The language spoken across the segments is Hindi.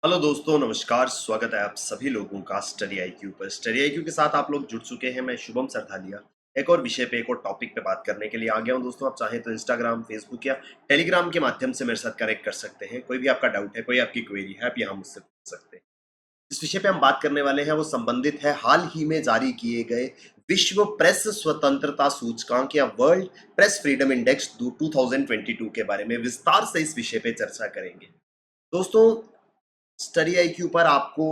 हेलो दोस्तों, नमस्कार। स्वागत है आप सभी लोगों का स्टडी आईक्यू पर। स्टडी आईक्यू के साथ आप लोग जुड़ चुके हैं। मैं शुभम सरधालिया एक और विषय पे, एक और टॉपिक पे बात करने के लिए आ गया हूं। दोस्तों, आप चाहें तो इंस्टाग्राम, फेसबुक या टेलीग्राम के माध्यम से मेरे साथ कनेक्ट कर सकते हैं। कोई भी आपका डाउट है, कोई आपकी क्वेरी है, आप यहाँ मुझसे पूछ सकते हैं। इस विषय पे हम बात करने वाले हैं वो संबंधित है हाल ही में जारी किए गए विश्व प्रेस स्वतंत्रता सूचकांक या वर्ल्ड प्रेस फ्रीडम इंडेक्स 2022 के बारे में। विस्तार से इस विषय पे चर्चा करेंगे। दोस्तों, स्टडी आईक्यू पर आपको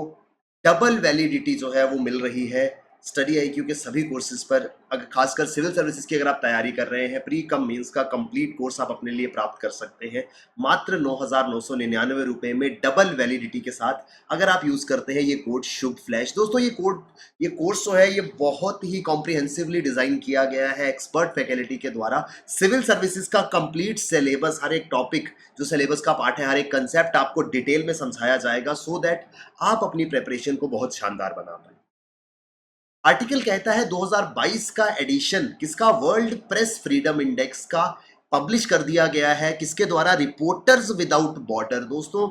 डबल वैलिडिटी जो है वो मिल रही है। स्टडी आईक्यू के सभी कोर्सेज पर, अगर खासकर सिविल सर्विसेज की अगर आप तैयारी कर रहे हैं, प्री कम मेंस का कंप्लीट कोर्स आप अपने लिए प्राप्त कर सकते हैं मात्र 9,999 रुपए में, डबल वैलिडिटी के साथ, अगर आप यूज करते हैं ये कोड शुभ फ्लैश। दोस्तों, ये कोर्स जो है ये बहुत ही कॉम्प्रिहेंसिवली डिजाइन किया गया है एक्सपर्ट फैकल्टी के द्वारा। सिविल सर्विसेज का कंप्लीट सिलेबस, हर एक टॉपिक जो सिलेबस का पार्ट है, हर एक कंसेप्ट आपको डिटेल में समझाया जाएगा, सो दैट आप अपनी प्रिपरेशन को बहुत शानदार बना पाए। आर्टिकल कहता है 2022 का एडिशन किसका, वर्ल्ड प्रेस फ्रीडम इंडेक्स का पब्लिश कर दिया गया है। किसके द्वारा? Reporters without border. दोस्तों,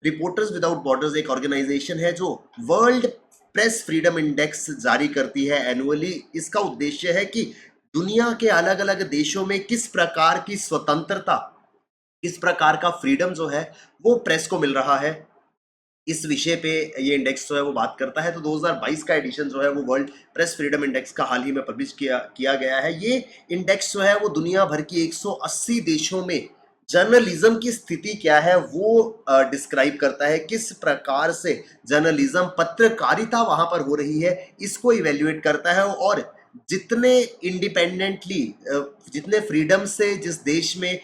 रिपोर्टर्स विदाउट बॉर्डर्स एक ऑर्गेनाइजेशन है जो वर्ल्ड प्रेस फ्रीडम इंडेक्स जारी करती है एनुअली। इसका उद्देश्य है कि दुनिया के अलग अलग देशों में किस प्रकार की स्वतंत्रता, किस प्रकार का फ्रीडम जो है वो प्रेस को मिल रहा है, इस विषय पे ये इंडेक्स जो है वो बात करता है। तो 2022 का एडिशन जो है वो वर्ल्ड प्रेस फ्रीडम इंडेक्स का हाल ही में पब्लिश किया गया है। ये इंडेक्स जो है वो दुनिया भर की 180 देशों में जर्नलिज्म की स्थिति क्या है वो डिस्क्राइब करता है। किस प्रकार से जर्नलिज्म, पत्रकारिता वहां पर हो रही है, इसको इवेल्युएट करता है। और जितने इंडिपेंडेंटली, जितने फ्रीडम से जिस देश में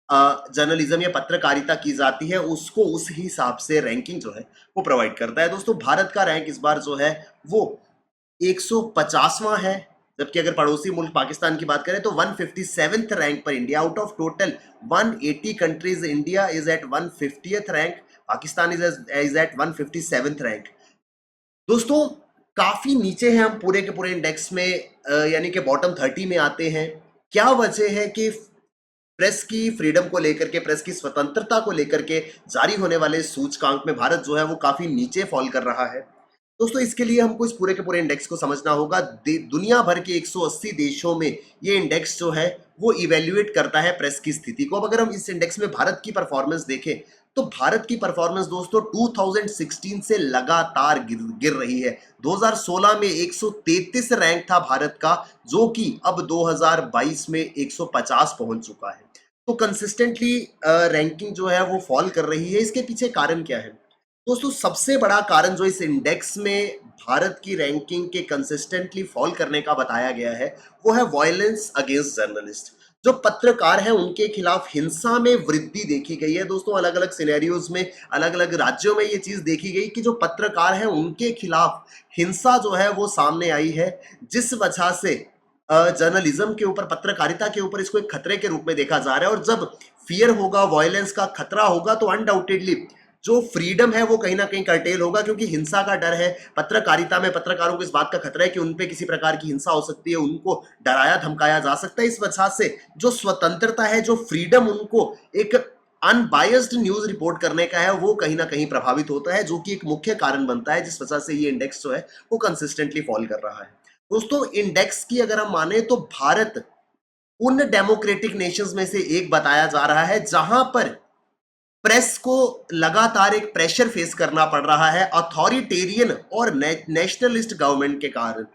जर्नलिज्म या पत्रकारिता की जाती है, उसको उस हिसाब से रैंकिंग जो है वो प्रोवाइड करता है। दोस्तों, भारत का रैंक इस बार जो है वो 150वां है, जबकि अगर पड़ोसी मुल्क पाकिस्तान की बात करें तो 157th रैंक पर India. Out of total 180 countries, India is at 150th rank, Pakistan is at 157th rank. दोस्तों, काफी नीचे हैं हम पूरे के पूरे इंडेक्स में, यानी कि बॉटम 30 में आते हैं। क्या वजह है कि प्रेस की फ्रीडम को लेकर के, प्रेस की स्वतंत्रता को लेकर के जारी होने वाले सूचकांक में भारत जो है वो काफी नीचे फॉल कर रहा है? दोस्तों, इसके लिए हमको इस पूरे के पूरे इंडेक्स को समझना होगा। दुनिया भर के 180 देशों में ये इंडेक्स जो है वो इवेल्युएट करता है प्रेस की स्थिति को। अब अगर हम इस इंडेक्स में भारत की परफॉर्मेंस देखें तो भारत की परफॉर्मेंस दोस्तों 2016 से लगातार गिर रही है। 2016 में 133 रैंक था भारत का, जो कि अब 2022 में 150 पहुंच चुका है। तो कंसिस्टेंटली रैंकिंग जो है वो फॉल कर रही है। इसके पीछे कारण क्या है? दोस्तों, सबसे बड़ा कारण जो इस इंडेक्स में भारत की रैंकिंग के कंसिस्टेंटली फॉल करने का बताया गया है वो है वायलेंस अगेंस्ट जर्नलिस्ट। जो पत्रकार हैं उनके खिलाफ हिंसा में वृद्धि देखी गई है। दोस्तों, अलग अलग सिनेरियोज में, अलग अलग राज्यों में ये चीज देखी गई कि जो पत्रकार हैं उनके खिलाफ हिंसा जो है वो सामने आई है, जिस वजह से जर्नलिज्म के ऊपर, पत्रकारिता के ऊपर इसको एक खतरे के रूप में देखा जा रहा है। और जब फियर होगा, वायलेंस का खतरा होगा, तो अनडाउटेडली जो फ्रीडम है वो कहीं ना कहीं कर्टेल होगा, क्योंकि हिंसा का डर है। पत्रकारिता में पत्रकारों को इस बात का खतरा है कि उन पे किसी प्रकार की हिंसा हो सकती है, उनको डराया धमकाया जा सकता है। इस वजह से जो स्वतंत्रता है, जो फ्रीडम उनको एक अनबायस्ड न्यूज रिपोर्ट करने का है, वो कहीं ना कहीं प्रभावित होता है, जो कि एक मुख्य कारण बनता है जिस वजह से ये इंडेक्स जो है वो कंसिस्टेंटली फॉल कर रहा है। दोस्तों, इंडेक्स की अगर हम माने तो भारत उन डेमोक्रेटिक नेशंस में से एक बताया जा रहा है जहां पर प्रेस को लगातार एक प्रेशर फेस करना पड़ रहा है अथॉरिटेरियन और नेशनलिस्ट गवर्नमेंट के कारण।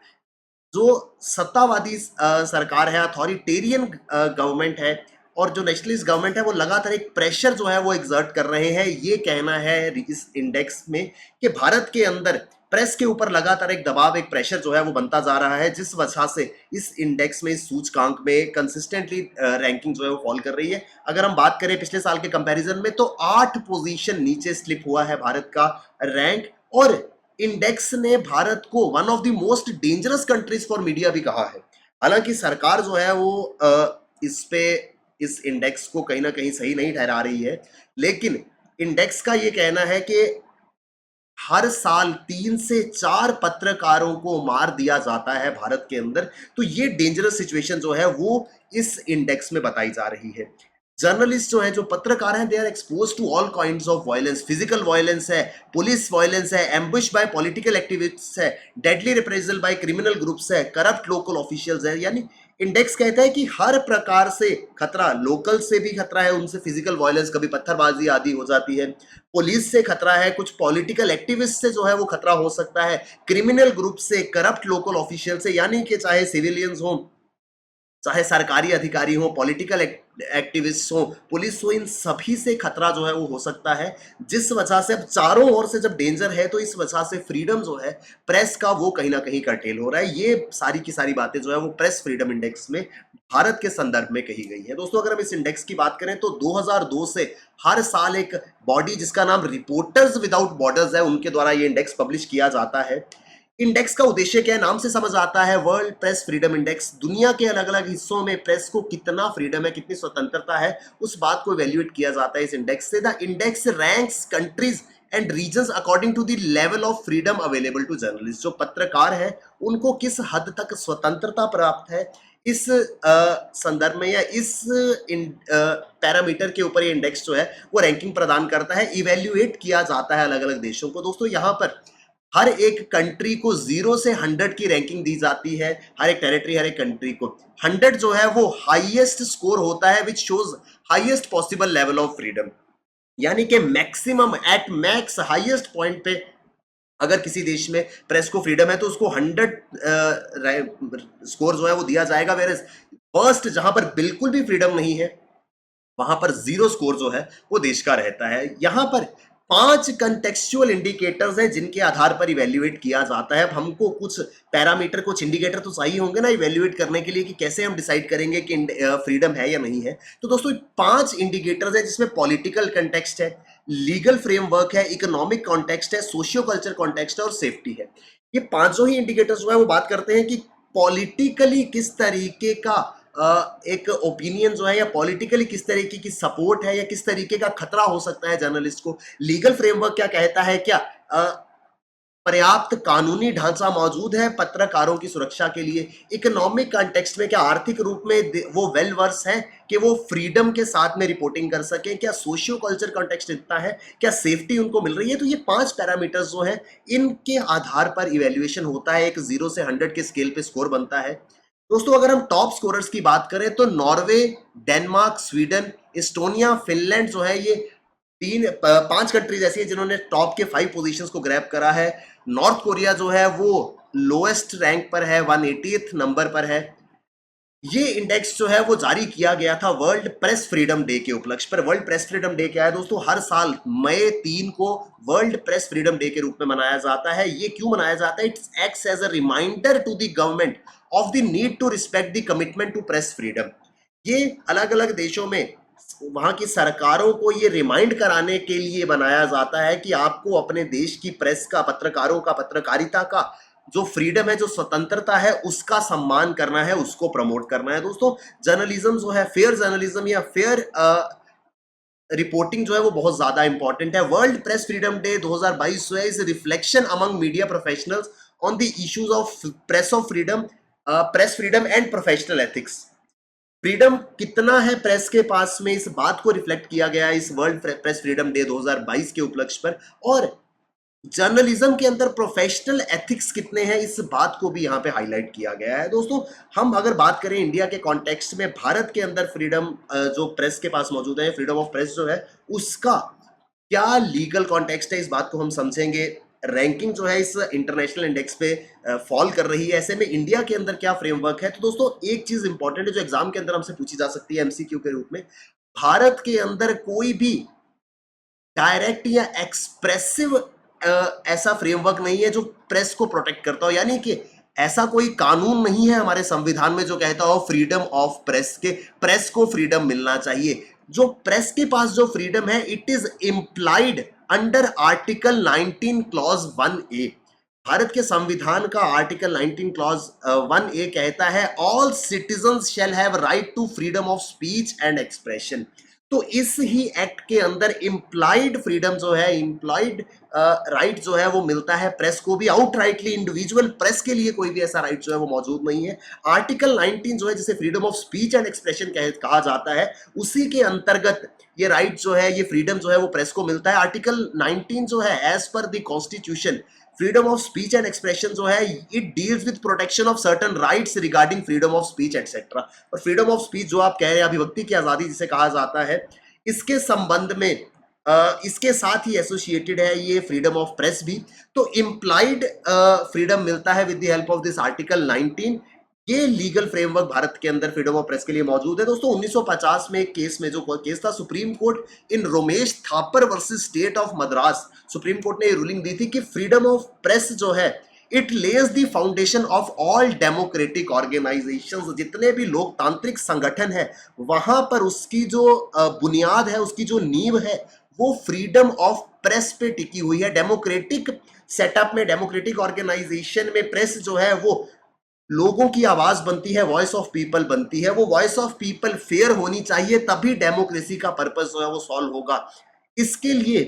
जो सत्तावादी सरकार है, अथॉरिटेरियन गवर्नमेंट है, और जो नेशनलिस्ट गवर्नमेंट है वो लगातार एक प्रेशर जो है वो एग्जर्ट कर रहे हैं। ये कहना है इस इंडेक्स में कि भारत के अंदर प्रेस के ऊपर लगातार एक दबाव, एक प्रेशर जो है वो बनता जा रहा है, जिस वजह से इस इंडेक्स में, इस सूचकांक में कंसिस्टेंटली रैंकिंग जो है वो फॉल कर रही है। अगर हम बात करें पिछले साल के कंपैरिजन में तो 8 पोजीशन नीचे स्लिप हुआ है भारत का रैंक। और इंडेक्स ने भारत को one of the most dangerous countries for media भी कहा है। हालांकि सरकार जो है वो इस पे, इस इंडेक्स को कहीं ना कहीं सही नहीं ठहरा रही है, लेकिन इंडेक्स का ये कहना है कि हर साल 3 से 4 पत्रकारों को मार दिया जाता है भारत के अंदर। तो ये डेंजरस सिचुएशन जो है वो इस इंडेक्स में बताई जा रही है। जर्नलिस्ट जो है, जो पत्रकार हैं, they are expose to all kinds of violence, physical violence है, पुलिस वायलेंस है, एम्बुश बाय पॉलिटिकल एक्टिविस्ट्स है, deadly reprisal by criminal groups है, करप्ट लोकल ऑफिशियल्स है। यानी इंडेक्स कहता है कि हर प्रकार से खतरा, लोकल से भी खतरा है, उनसे फिजिकल वायलेंस, कभी पत्थरबाजी आदि हो जाती है, पुलिस से खतरा है, कुछ पॉलिटिकल एक्टिविस्ट से जो है वो खतरा हो सकता है, क्रिमिनल ग्रुप से, करप्ट लोकल ऑफिशियल से, यानी कि चाहे सिविलियंस हो, चाहे सरकारी अधिकारी हो, पॉलिटिकल एक्टिविस्ट हो, पुलिस हो, इन सभी से खतरा जो है वो हो सकता है। जिस वजह से अब चारों ओर से जब डेंजर है, तो इस वजह से फ्रीडम जो है प्रेस का, वो कहीं ना कहीं कर्टेल हो रहा है। ये सारी की सारी बातें जो है वो प्रेस फ्रीडम इंडेक्स में भारत के संदर्भ में कही गई है। दोस्तों, अगर हम इस इंडेक्स की बात करें तो 2002 से हर साल एक बॉडी जिसका नाम रिपोर्टर्स विदाउट बॉर्डर्स है, उनके द्वारा ये इंडेक्स पब्लिश किया जाता है। इंडेक्स का उद्देश्य क्या है, नाम से समझ आता है, वर्ल्ड प्रेस फ्रीडम इंडेक्स। दुनिया के अलग अलग हिस्सों में प्रेस को कितना फ्रीडम है, कितनी स्वतंत्रता है, उस बात को इवेल्युएट किया जाता है इस इंडेक्स से। The index ranks countries and regions according to the level of freedom available to journalist. जो पत्रकार है उनको किस हद तक स्वतंत्रता प्राप्त है, इस संदर्भ में या इस पैरामीटर के ऊपर ये इंडेक्स जो है वो रैंकिंग प्रदान करता है, इवेल्युएट किया जाता है अलग अलग देशों को। दोस्तों, यहाँ पर हर एक कंट्री को 0 से 100 की रैंकिंग दी जाती है। हर एक टेरिटरी, हर एक कंट्री को 100 जो है वो हाईएस्ट स्कोर होता है, which shows highest possible level of freedom. यानी कि maximum, at max, highest point पे अगर किसी देश में प्रेस को फ्रीडम है तो उसको 100 स्कोर जो है वो दिया जाएगा। वेयर फर्स्ट, जहां पर बिल्कुल भी फ्रीडम नहीं है, वहां पर 0 स्कोर जो है वो देश का रहता है। यहां पर 5 कंटेक्चुअल इंडिकेटर्स हैं जिनके आधार पर इवेल्युएट किया जाता है। अब हमको कुछ पैरामीटर, कुछ इंडिकेटर तो चाहिए होंगे ना इवेल्युएट करने के लिए, कि कैसे हम डिसाइड करेंगे कि फ्रीडम है या नहीं है। तो दोस्तों, 5 इंडिकेटर्स हैं जिसमें पॉलिटिकल कंटेक्स्ट है, लीगल फ्रेमवर्क है, इकोनॉमिक कॉन्टेक्स्ट है, सोशियो कल्चर कॉन्टेक्स्ट है और सेफ्टी है। ये पांचों ही इंडिकेटर्स जो है वो बात करते हैं कि पॉलिटिकली किस तरीके का एक ओपिनियन जो है, या पॉलिटिकली किस तरीके की सपोर्ट है, या किस तरीके का खतरा हो सकता है जर्नलिस्ट को। लीगल फ्रेमवर्क क्या कहता है, क्या पर्याप्त कानूनी ढांचा मौजूद है पत्रकारों की सुरक्षा के लिए। इकोनॉमिक कॉन्टेक्स्ट में क्या आर्थिक रूप में वो वेल वर्स हैं कि वो फ्रीडम के साथ में रिपोर्टिंग कर सकें। क्या सोशियो कल्चर कॉन्टेक्स्ट इतना है, क्या सेफ्टी उनको मिल रही है। तो ये 5 पैरामीटर्स जो हैं, इनके आधार पर इवेल्युएशन होता है, एक 0 से 100 के स्केल पे स्कोर बनता है। दोस्तों, अगर हम टॉप स्कोरर्स की बात करें तो Norway, Denmark, Sweden, Estonia, Finland जो है, ये 5 कंट्रीज ऐसी है जिन्होंने टॉप के 5 पोजीशंस को ग्रैब करा है। नॉर्थ कोरिया जो है वो लोएस्ट रैंक पर है, 180th नंबर पर है। ये इंडेक्स जो है वो जारी किया गया था वर्ल्ड प्रेस फ्रीडम डे के उपलक्ष्य पर। वर्ल्ड प्रेस फ्रीडम डे क्या है दोस्तों, हर साल मई 3 को वर्ल्ड प्रेस फ्रीडम डे के रूप में मनाया जाता है। ये क्यों मनाया जाता है, it's acts as a reminder to the government of the need to respect the commitment to press freedom. ये अलग अलग देशों में वहां की सरकारों को ये रिमाइंड कराने के लिए बनाया जाता है कि आपको अपने देश की प्रेस का, पत्रकारों का, पत्रकारिता का जो फ्रीडम है, जो स्वतंत्रता है, उसका सम्मान करना है, उसको प्रमोट करना है। दोस्तों, जर्नलिज्म जो है, फेयर जर्नलिज्म या फेयर रिपोर्टिंग जो है वो बहुत ज्यादा इंपॉर्टेंट है। वर्ल्ड प्रेस फ्रीडम डे 2022 जो है is reflection among media professionals on the issues of press freedom and professional ethics. Freedom कितना है प्रेस के पास में, इस बात को रिफ्लेक्ट किया गया है इस वर्ल्ड प्रेस फ्रीडम डे 2022 के उपलक्ष्य पर। और जर्नलिज्म के अंदर प्रोफेशनल एथिक्स कितने हैं, इस बात को भी यहाँ पे हाईलाइट किया गया है। दोस्तों, हम अगर बात करें इंडिया के कॉन्टेक्स्ट में, भारत के अंदर फ्रीडम जो प्रेस के पास मौजूद है, फ्रीडम ऑफ प्रेस जो है, उसका क्या लीगल कॉन्टेक्स्ट है, इस बात को हम समझेंगे। रैंकिंग जो है इस इंटरनेशनल इंडेक्स पे फॉल कर रही है, ऐसे में इंडिया के अंदर क्या फ्रेमवर्क है। तो दोस्तों, एक चीज इंपॉर्टेंट है जो एग्जाम के अंदर हमसे पूछी जा सकती है एमसीक्यू के रूप में, भारत के अंदर कोई भी डायरेक्ट या एक्सप्रेसिव ऐसा फ्रेमवर्क नहीं है जो प्रेस को प्रोटेक्ट करता हो। यानी कि ऐसा कोई कानून नहीं है हमारे संविधान में जो कहता हो फ्रीडम ऑफ प्रेस, के प्रेस को फ्रीडम मिलना चाहिए। जो प्रेस के पास जो फ्रीडम है, it is implied under article 19 clause 1A। Bharat के संविधान का आर्टिकल 19 क्लॉज 1A कहता है, all citizens shall have right to freedom of speech and expression. तो इस ही एक्ट के अंदर इम्प्लाइड फ्रीडम जो है, इम्प्लाइड राइट जो है वो मिलता है प्रेस को भी आउटराइटली। इंडिविजुअल प्रेस के लिए कोई भी ऐसा राइट जो है वो मौजूद नहीं है। आर्टिकल 19 जो है जिसे freedom of speech and expression कहा जाता है, उसी के अंतर्गत ये राइट जो है, ये फ्रीडम जो है वो प्रेस को मिलता है। आर्टिकल 19 जो है, as per the constitution, freedom of speech and expression जो है, it deals with protection of certain rights regarding freedom of speech etcetera. और फ्रीडम ऑफ स्पीच जो आप कह रहे हैं, अभिव्यक्ति की आजादी जिसे कहा जाता है, इसके संबंध में इसके साथ ही एसोसिएटेड है ये फ्रीडम ऑफ प्रेस भी। तो इम्प्लाइड फ्रीडम मिलता है with the help of this article 19। ये लीगल फ्रेमवर्क भारत के अंदर फ्रीडम ऑफ प्रेस के लिए मौजूद है। दोस्तों 1950 में एक केस में, जो केस था supreme court in Romesh Thapar versus state of Madras, supreme court ने ये रूलिंग दी थी कि फ्रीडम ऑफ प्रेस जो है, it Lay's the foundation of all democratic organisations. जितने भी लोकतांत्रिक संगठन है, वहां पर उसकी जो बुनियाद है, उसकी जो नींव है, वो फ्रीडम ऑफ प्रेस पे टिकी हुई है। डेमोक्रेटिक सेटअप में, डेमोक्रेटिक ऑर्गेनाइजेशन में प्रेस जो है वो लोगों की आवाज बनती है, वॉइस ऑफ पीपल बनती है। वो वॉइस ऑफ पीपल फेयर होनी चाहिए, तभी डेमोक्रेसी का पर्पस जो है वो सॉल्व होगा। इसके लिए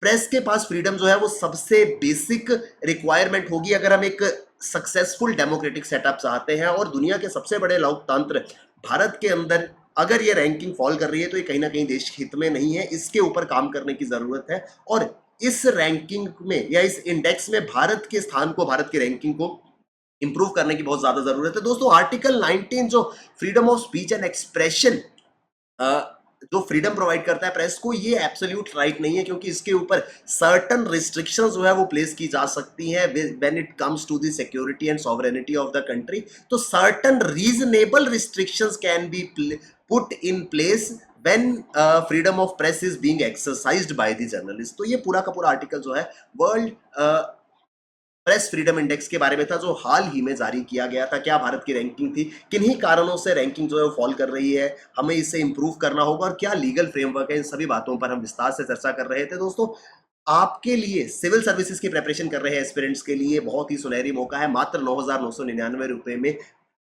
प्रेस के पास फ्रीडम जो है वो सबसे बेसिक रिक्वायरमेंट होगी, अगर हम एक सक्सेसफुल डेमोक्रेटिक सेटअप चाहते हैं। और दुनिया के सबसे बड़े लोकतंत्र भारत के अंदर अगर ये रैंकिंग फॉल कर रही है, तो ये कहीं ना कहीं देश हित में नहीं है। इसके ऊपर काम करने की जरूरत है। और इस रैंकिंग में या इस इंडेक्स में भारत के स्थान को, भारत की रैंकिंग को इंप्रूव करने की बहुत ज्यादा जरूरत है। दोस्तों आर्टिकल 19 जो freedom of speech and expression जो फ्रीडम प्रोवाइड करता है प्रेस को, ये एब्सोल्यूट राइट नहीं है, क्योंकि इसके ऊपर सर्टन रिस्ट्रिक्शंस जो है वो प्लेस की जा सकती हैं when it comes to the security and sovereignty of the country. तो certain reasonable restrictions can be put in place when freedom of press is being exercised by the journalist। तो ये पूरा का पूरा आर्टिकल जो है वर्ल्ड प्रेस फ्रीडम इंडेक्स के बारे में था, जो हाल ही में जारी किया गया था। क्या भारत की रैंकिंग थी, किन्हीं कारणों से रैंकिंग जो है वो फॉल कर रही है, हमें इसे इंप्रूव करना होगा, और क्या लीगल फ्रेमवर्क है, इन सभी बातों पर हम विस्तार से चर्चा कर रहे थे। दोस्तों आपके लिए सिविल सर्विसेज की प्रिपरेशन कर रहे हैं एस्पिरेंट्स के लिए बहुत ही सुनहरी मौका है। मात्र 9,999 रुपए में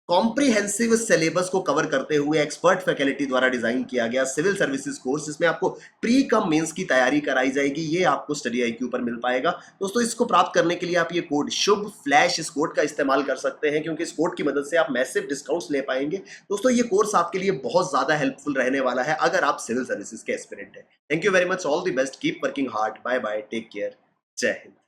कॉम्प्रिहेंसिव सिलेबस को कवर करते हुए एक्सपर्ट फैकल्टी द्वारा डिजाइन किया गया सिविल सर्विसेज कोर्स, जिसमें आपको प्री कम मेंस की तैयारी कराई जाएगी, ये आपको स्टडी आईक्यू पर मिल पाएगा। दोस्तों इसको प्राप्त करने के लिए आप ये कोड शुभ फ्लैश, इस कोड का इस्तेमाल कर सकते हैं, क्योंकि इस कोड की मदद से आप मैसिव डिस्काउंट्स ले पाएंगे। दोस्तों ये कोर्स आपके लिए बहुत ज्यादा हेल्पफुल रहने वाला है अगर आप सिविल सर्विसेज के एस्पिरेंट हैं। Thank you very much, all the best, keep working hard, bye bye, take care, जय हिंद।